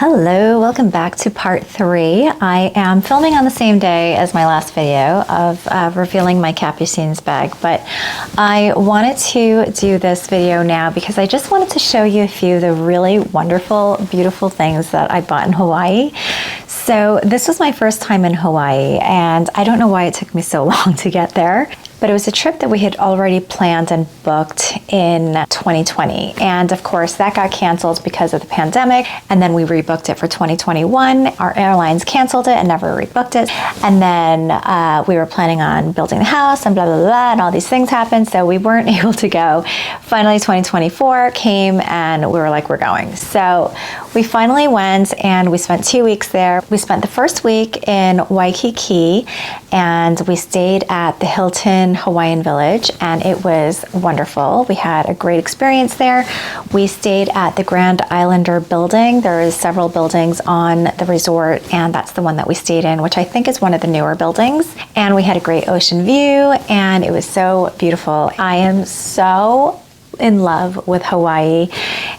Hello, welcome back to part 3. I am filming on the same day as my last video of revealing my Capucines bag, but I wanted to do this video now because I just wanted to show you a few of the really wonderful, beautiful things that I bought in Hawaii. So this was my first time in Hawaii, and I don't know why it took me so long to get there. But it was a trip that we had already planned and booked in 2020. And of course, that got canceled because of the pandemic. And then we rebooked it for 2021. Our airlines canceled it and never rebooked it. And then we were planning on building the house and blah, blah, blah, and all these things happened. So we weren't able to go. Finally, 2024 came and we were like, we're going. So we finally went and we spent 2 weeks there. We spent the first week in Waikiki and we stayed at the Hilton Hawaiian Village, and it was wonderful. We had a great experience there. We stayed at the Grand Islander building. There is several buildings on the resort, and that's the one that we stayed in, which I think is one of the newer buildings. And we had a great ocean view, and it was so beautiful. I am so in love with Hawaii,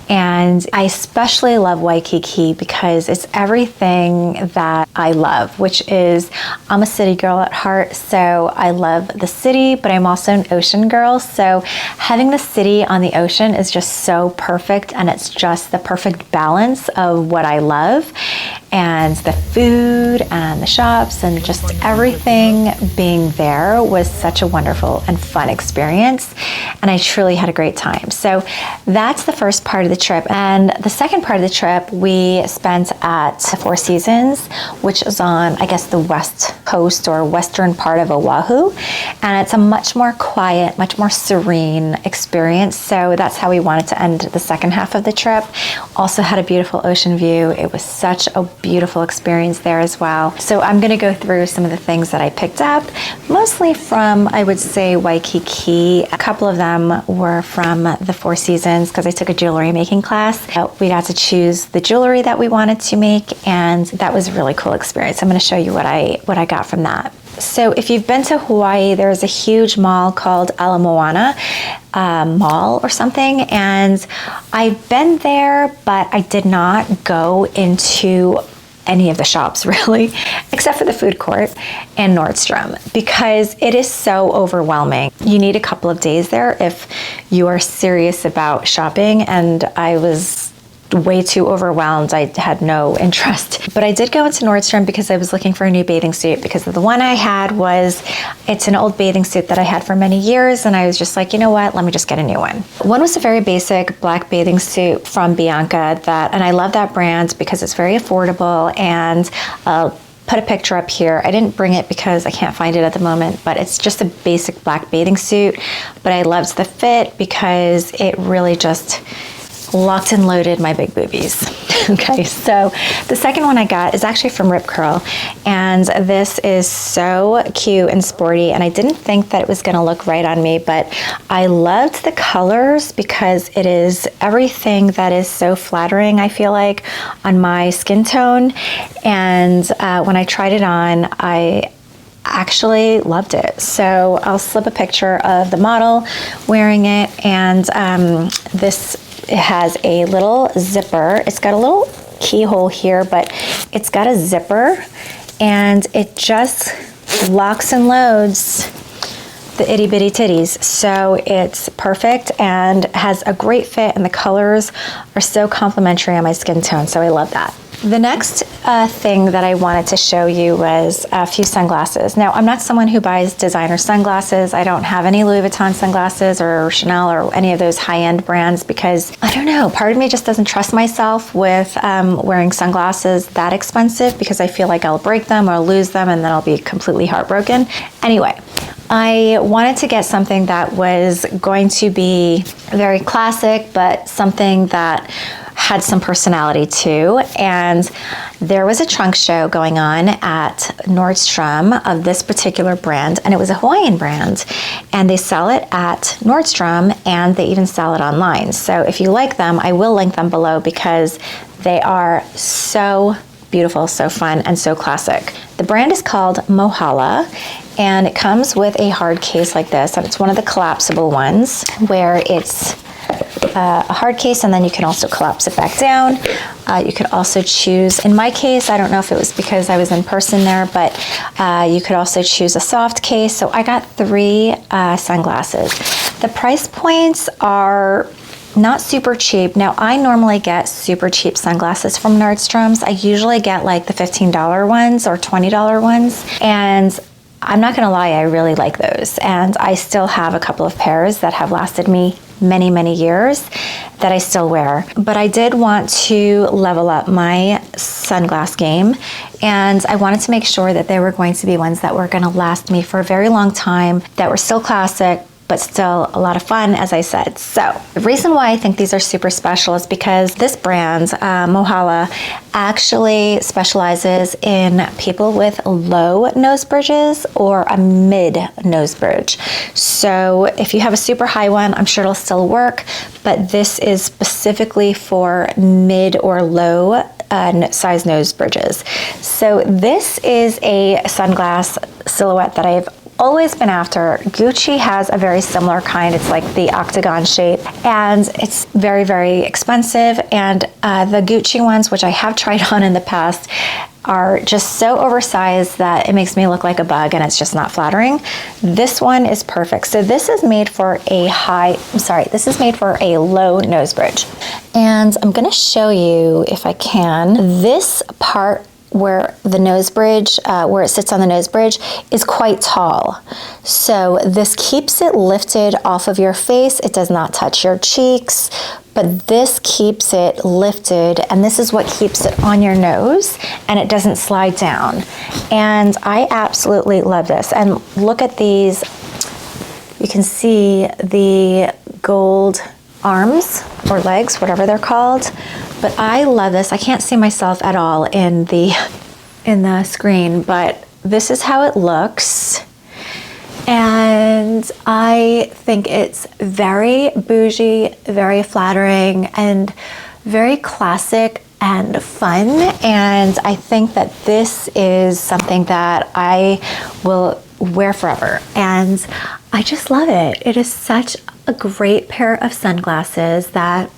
and I especially love Waikiki because it's everything that I love, which is I'm a city girl at heart, so I love the city, but I'm also an ocean girl, so having the city on the ocean is just so perfect, and it's just the perfect balance of what I love, and the food and the shops and just everything being there was such a wonderful and fun experience, and I truly had a great time. So that's the first part of the trip. And the second part of the trip we spent at Four Seasons, which is on, I guess, the west coast or western part of Oahu. And it's a much more quiet, much more serene experience. So that's how we wanted to end the second half of the trip. Also had a beautiful ocean view. It was such a beautiful experience there as well. So I'm going to go through some of the things that I picked up, mostly from, I would say, Waikiki. A couple of them were from the Four Seasons because I took a jewelry making class. We got to choose the jewelry that we wanted to make, and that was a really cool experience. I'm going to show you what I got from that. So if you've been to Hawaii, there's a huge mall called Ala Moana Mall or something, and I've been there, but I did not go into any of the shops really, except for the food court and Nordstrom, because it is so overwhelming. You need a couple of days there if you are serious about shopping, and I was way too overwhelmed. I had no interest. But I did go into Nordstrom because I was looking for a new bathing suit, because the one I had it's an old bathing suit that I had for many years, and I was just like, you know what, let me just get a new one. One was a very basic black bathing suit from Bianca and I love that brand because it's very affordable, and I'll put a picture up here. I didn't bring it because I can't find it at the moment, but it's just a basic black bathing suit, but I loved the fit because it really just locked and loaded my big boobies. Okay, so the second one I got is actually from Rip Curl, and this is so cute and sporty, and I didn't think that it was gonna look right on me, but I loved the colors because it is everything that is so flattering, I feel like, on my skin tone, and when I tried it on, I actually loved it. So I'll slip a picture of the model wearing it, and it has a little zipper. It's got a little keyhole here, but it's got a zipper, and it just locks and loads the itty bitty titties. So it's perfect and has a great fit, and the colors are so complimentary on my skin tone. So I love that. The next thing that I wanted to show you was a few sunglasses. Now, I'm not someone who buys designer sunglasses. I don't have any Louis Vuitton sunglasses or Chanel or any of those high-end brands because, I don't know, part of me just doesn't trust myself with wearing sunglasses that expensive because I feel like I'll break them or lose them and then I'll be completely heartbroken. Anyway, I wanted to get something that was going to be very classic, but something that had some personality too, and there was a trunk show going on at Nordstrom of this particular brand, and it was a Hawaiian brand, and they sell it at Nordstrom, and they even sell it online. So if you like them, I will link them below because they are so beautiful, so fun, and so classic. The brand is called Mohala, and it comes with a hard case like this, and it's one of the collapsible ones where it's a hard case, and then you can also collapse it back down. You could also choose, in my case, I don't know if it was because I was in person there, but you could also choose a soft case. So I got 3 sunglasses. The price points are not super cheap. Now, I normally get super cheap sunglasses from Nordstrom's. I usually get like the $15 ones or $20 ones. And I'm not gonna lie, I really like those. And I still have a couple of pairs that have lasted me many, many years that I still wear. But I did want to level up my sunglass game, and I wanted to make sure that they were going to be ones that were gonna last me for a very long time, that were still classic, but still a lot of fun, as I said. So the reason why I think these are super special is because this brand, Mohala, actually specializes in people with low nose bridges or a mid nose bridge. So if you have a super high one, I'm sure it'll still work, but this is specifically for mid or low size nose bridges. So this is a sunglass silhouette that I've always been after. Gucci has a very similar kind. It's like the octagon shape, and it's very, very expensive. And the Gucci ones, which I have tried on in the past, are just so oversized that it makes me look like a bug, and it's just not flattering. This one is perfect. So this is made for this is made for a low nose bridge. And I'm gonna show you, if I can, this part where the nose bridge, where it sits on the nose bridge, is quite tall. So this keeps it lifted off of your face. It does not touch your cheeks, but this keeps it lifted, and this is what keeps it on your nose, and it doesn't slide down. And I absolutely love this. And look at these. You can see the gold arms or legs, whatever they're called. But I love this. I can't see myself at all in the screen, but this is how it looks. And I think it's very bougie, very flattering, and very classic and fun. And I think that this is something that I will wear forever. And I just love it. It is such a great pair of sunglasses that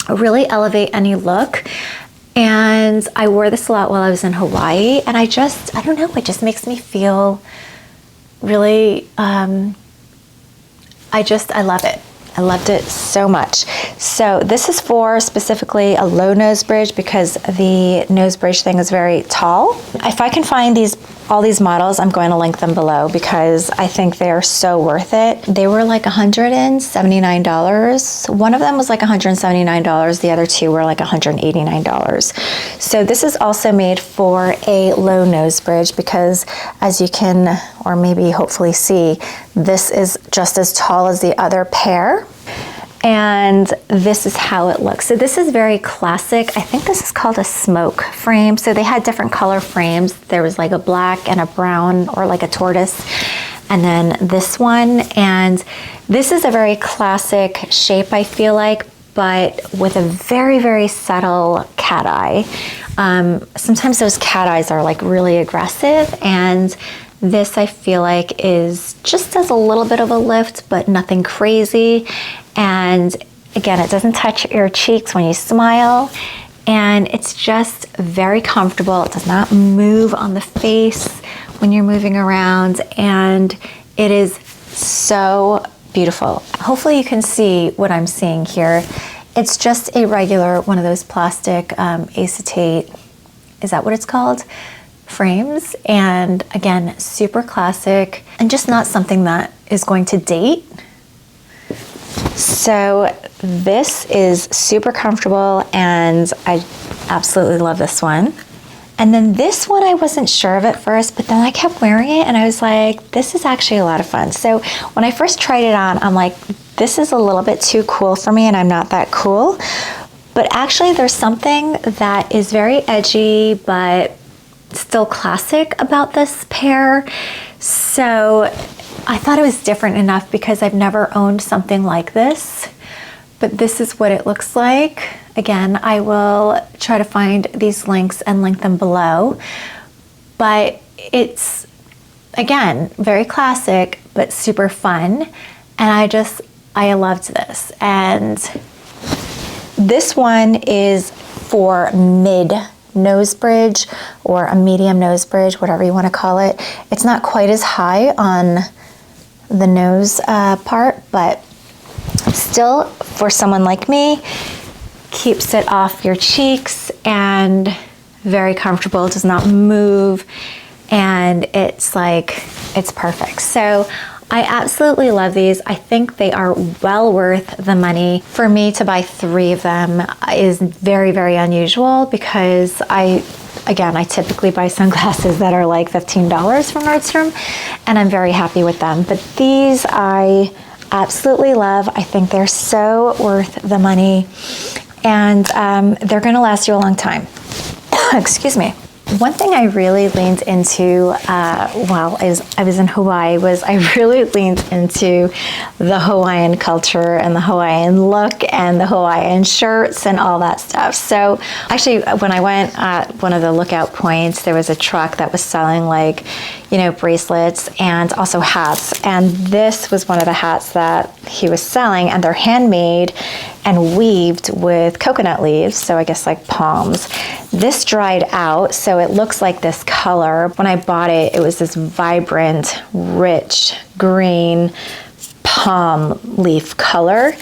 really elevate any look. And I wore this a lot while I was in Hawaii, and I don't know, it just makes me feel really, I love it. I loved it so much. So this is for specifically a low nose bridge because the nose bridge thing is very tall. If I can find all these models, I'm going to link them below because I think they are so worth it. They were like $179. One of them was like $179. The other 2 were like $189. So this is also made for a low nose bridge because, as you can, or maybe hopefully see, this is just as tall as the other pair. And this is how it looks. So this is very classic. I think this is called a smoke frame. So they had different color frames. There was like a black and a brown, or like a tortoise, and then this one. And this is a very classic shape, I feel like, but with a very, very subtle cat eye. Sometimes those cat eyes are like really aggressive, and this, I feel like, just does a little bit of a lift, but nothing crazy. And again, it doesn't touch your cheeks when you smile. And it's just very comfortable. It does not move on the face when you're moving around. And it is so beautiful. Hopefully you can see what I'm seeing here. It's just a regular, one of those plastic acetate, is that what it's called? Frames. And again, super classic, and just not something that is going to date. So this is super comfortable, and I absolutely love this one. And then this one, I wasn't sure of at first, but then I kept wearing it and I was like, this is actually a lot of fun. So when I first tried it on, I'm like, this is a little bit too cool for me, and I'm not that cool. But actually there's something that is very edgy, but still classic about this pair. So I thought it was different enough because I've never owned something like this, but this is what it looks like. Again, I will try to find these links and link them below, but it's, again, very classic, but super fun. And I loved this. And this one is for mid nose bridge or a medium nose bridge, whatever you want to call it. It's not quite as high on the nose part, but still, for someone like me, keeps it off your cheeks and very comfortable, does not move, and it's perfect. So I absolutely love these. I think they are well worth the money. For me to buy 3 of them is very, very unusual because I typically buy sunglasses that are like $15 from Nordstrom, and I'm very happy with them. But these I absolutely love. I think they're so worth the money, and they're gonna last you a long time. Excuse me. One thing I really leaned into while I was in Hawaii was I really leaned into the Hawaiian culture and the Hawaiian look and the Hawaiian shirts and all that stuff. So actually, when I went at one of the lookout points, there was a truck that was selling bracelets and also hats. And this was one of the hats that he was selling, and they're handmade and weaved with coconut leaves, so I guess like palms. This dried out, so it looks like this color. When I bought it, it was this vibrant, rich, green palm leaf color.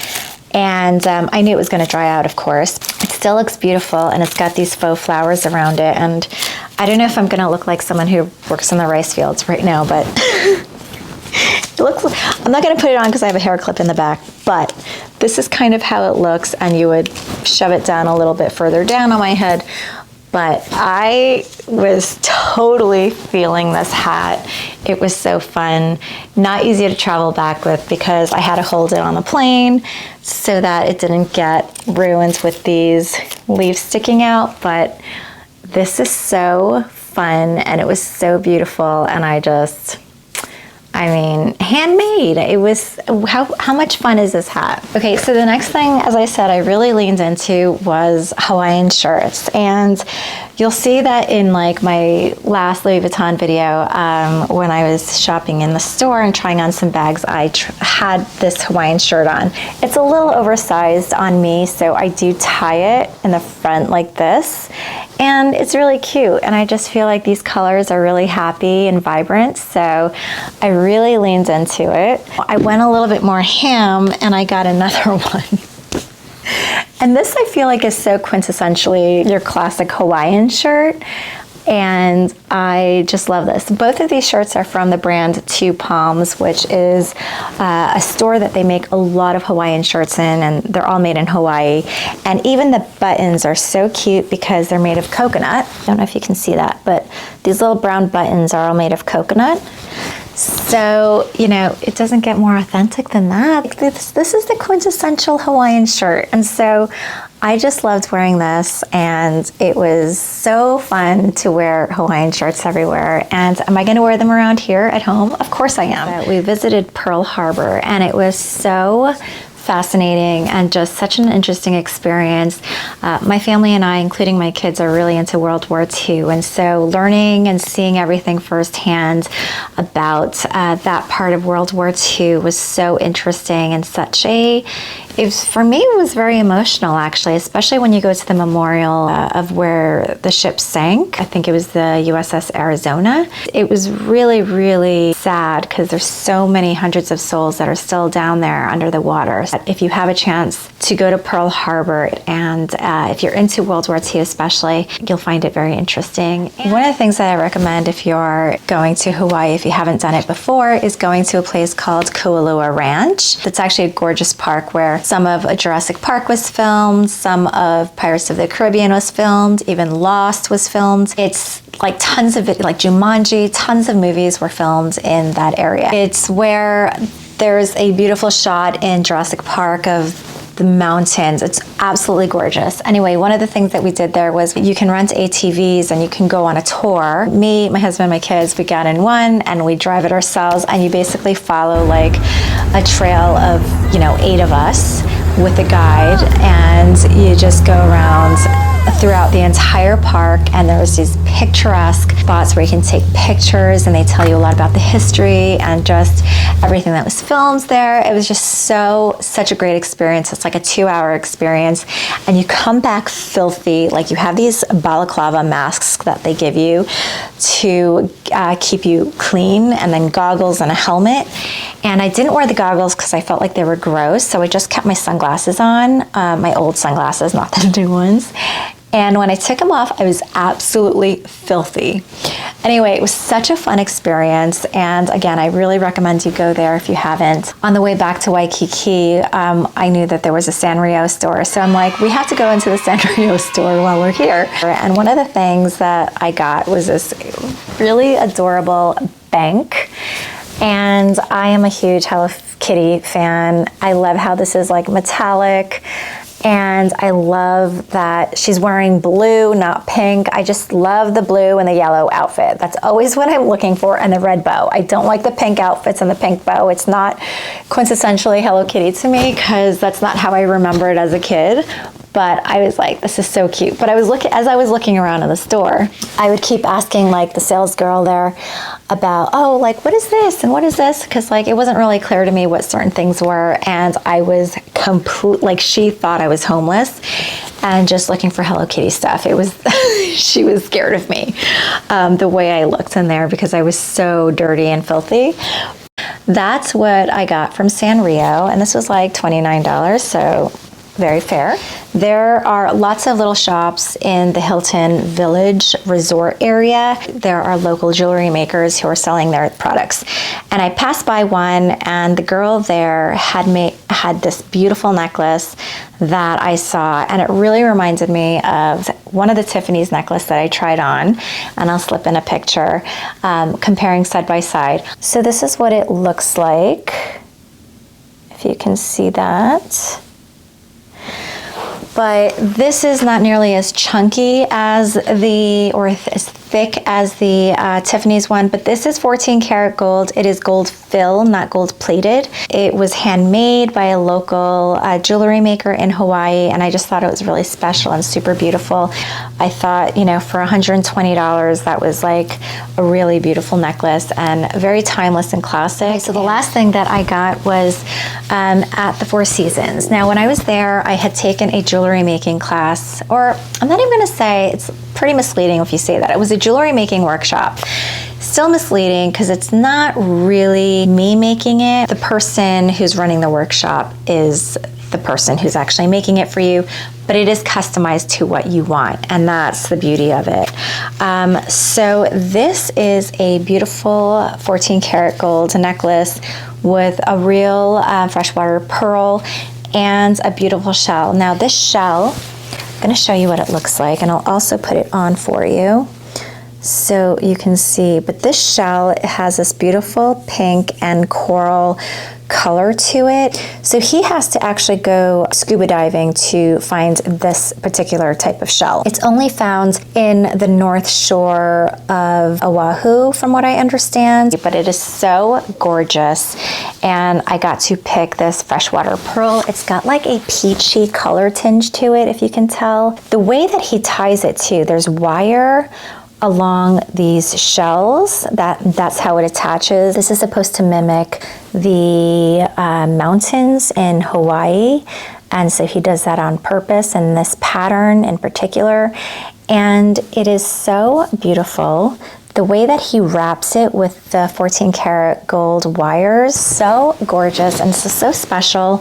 And I knew it was gonna dry out, of course. It still looks beautiful, and it's got these faux flowers around it. And I don't know if I'm gonna look like someone who works in the rice fields right now, but it looks, I'm not gonna put it on because I have a hair clip in the back, but this is kind of how it looks, and you would shove it down a little bit further down on my head. But I was totally feeling this hat. It was so fun. Not easy to travel back with because I had to hold it on the plane so that it didn't get ruined with these leaves sticking out. But this is so fun, and it was so beautiful, and handmade. It was, how much fun is this hat? Okay, so the next thing, as I said, I really leaned into was Hawaiian shirts. And you'll see that in like my last Louis Vuitton video, when I was shopping in the store and trying on some bags, I had this Hawaiian shirt on. It's a little oversized on me, so I do tie it in the front like this. And it's really cute, and I just feel like these colors are really happy and vibrant, so I really leaned into it. I went a little bit more ham, and I got another one. And this I feel like is so quintessentially your classic Hawaiian shirt, and I just love this. Both of these shirts are from the brand Two Palms, which is a store that they make a lot of Hawaiian shirts in, and they're all made in Hawaii. And even the buttons are so cute because they're made of coconut. I don't know if you can see that, but these little brown buttons are all made of coconut. So, it doesn't get more authentic than that. This is the quintessential Hawaiian shirt. And so I just loved wearing this, and it was so fun to wear Hawaiian shirts everywhere. And am I gonna wear them around here at home? Of course I am. We visited Pearl Harbor, and it was so fascinating and just such an interesting experience. My family and I, including my kids, are really into World War II, and so learning and seeing everything firsthand about that part of World War II was so interesting, and for me, it was very emotional, actually, especially when you go to the memorial of where the ship sank. I think it was the USS Arizona. It was really, really sad because there's so many hundreds of souls that are still down there under the water. If you have a chance to go to Pearl Harbor, and if you're into World War II especially, you'll find it very interesting. One of the things that I recommend if you're going to Hawaii, if you haven't done it before, is going to a place called Kualua Ranch. It's actually a gorgeous park where some of Jurassic Park was filmed, some of Pirates of the Caribbean was filmed, even Lost was filmed. It's like tons of it, like Jumanji, tons of movies were filmed in that area. It's where there's a beautiful shot in Jurassic Park of the mountains. It's absolutely gorgeous. Anyway, one of the things that we did there was you can rent ATVs and you can go on a tour. Me, my husband, my kids, we got in one and we drive it ourselves, and you basically follow like a trail of 8 of us with a guide, and you just go around throughout the entire park, and there's these picturesque spots where you can take pictures, and they tell you a lot about the history and just everything that was filmed there. It was just such a great experience. It's like a 2-hour experience, and you come back filthy. Like, you have these balaclava masks that they give you to keep you clean, and then goggles and a helmet. And I didn't wear the goggles because I felt like they were gross, so I just kept my sunglasses on, my old sunglasses, not the new ones. And when I took them off, I was absolutely filthy. Anyway, it was such a fun experience. And again, I really recommend you go there if you haven't. On the way back to Waikiki, I knew that there was a Sanrio store. So I'm like, we have to go into the Sanrio store while we're here. And one of the things that I got was this really adorable bank. And I am a huge Hello Kitty fan. I love how this is like metallic. And I love that she's wearing blue, not pink. I just love the blue and the yellow outfit. That's always what I'm looking for, and the red bow. I don't like the pink outfits and the pink bow. It's not quintessentially Hello Kitty to me because that's not how I remember it as a kid. But I was like, this is so cute. But as I was looking around in the store, I would keep asking like the sales girl there about, oh, like, what is this and what is this? Because like it wasn't really clear to me what certain things were, and I was like, she thought I was homeless and just looking for Hello Kitty stuff. It was, she was scared of me, the way I looked in there because I was so dirty and filthy. That's what I got from Sanrio, and this was like $29, so very fair. There are lots of little shops in the Hilton Village Resort area. There are local jewelry makers who are selling their products. And I passed by one, and the girl there had this beautiful necklace that I saw, and it really reminded me of one of the Tiffany's necklace that I tried on, and I'll slip in a picture, comparing side by side. So this is what it looks like, if you can see that. But this is not nearly as chunky as as thick as the Tiffany's one, but this is 14 karat gold. It is gold fill, not gold plated. It was handmade by a local jewelry maker in Hawaii, and I just thought it was really special and super beautiful. I thought, you know, for $120, that was like a really beautiful necklace and very timeless and classic. So the last thing that I got was at the Four Seasons. Now, when I was there, I had taken a jewelry making class, or I'm not even gonna say, it's pretty misleading if you say that. It was a jewelry making workshop. Still misleading because it's not really me making it. The person who's running the workshop is the person who's actually making it for you, but it is customized to what you want, and that's the beauty of it. So this is a beautiful 14 karat gold necklace with a real freshwater pearl and a beautiful shell. Now this shell, I'm gonna show you what it looks like, and I'll also put it on for you so you can see. But this shell, it has this beautiful pink and coral color to it. So he has to actually go scuba diving to find this particular type of shell. It's only found in the North Shore of Oahu, from what I understand, but it is so gorgeous. And I got to pick this freshwater pearl. It's got like a peachy color tinge to it, if you can tell. The way that he ties it too, there's wire along these shells, that's how it attaches. This is supposed to mimic the mountains in Hawaii, and so he does that on purpose, and this pattern in particular, and it is so beautiful. The way that he wraps it with the 14 karat gold wires, so gorgeous and so special.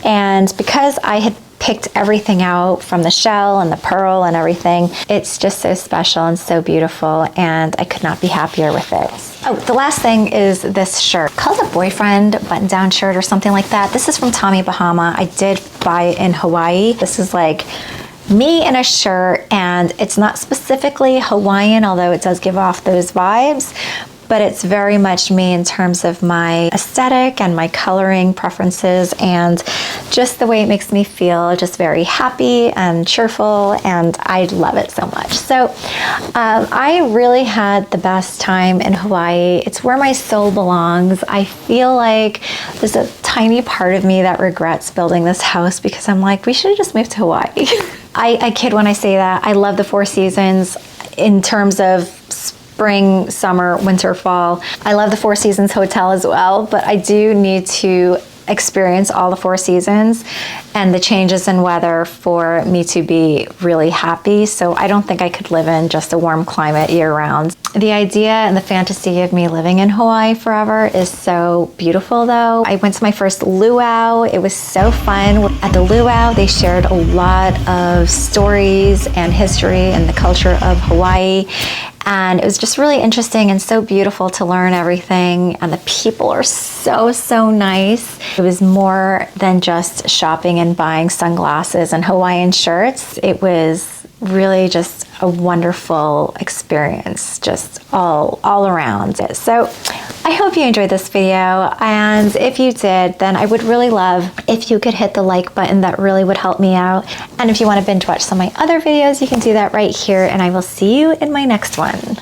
And because I had picked everything out from the shell and the pearl and everything, it's just so special and so beautiful, and I could not be happier with it. Oh, the last thing is this shirt. Called a boyfriend button-down shirt or something like that. This is from Tommy Bahama. I did buy it in Hawaii. This is like me in a shirt, and it's not specifically Hawaiian, although it does give off those vibes, but it's very much me in terms of my aesthetic and my coloring preferences and just the way it makes me feel, just very happy and cheerful, and I love it so much. So I really had the best time in Hawaii. It's where my soul belongs. I feel like there's a tiny part of me that regrets building this house because I'm like, we should have just moved to Hawaii. I kid when I say that. I love the Four Seasons. in terms of spring, summer, winter, fall. I love the Four Seasons Hotel as well, but I do need to experience all the four seasons and the changes in weather for me to be really happy. So I don't think I could live in just a warm climate year round. The idea and the fantasy of me living in Hawaii forever is so beautiful though. I went to my first luau. It was so fun. At the luau, they shared a lot of stories and history and the culture of Hawaii. And it was just really interesting and so beautiful to learn everything. And the people are so, so nice. It was more than just shopping and buying sunglasses and Hawaiian shirts. It was really just a wonderful experience, just all around it. So I hope you enjoyed this video. And if you did, then I would really love if you could hit the like button. That really would help me out. And if you want to binge watch some of my other videos, you can do that right here. And I will see you in my next one.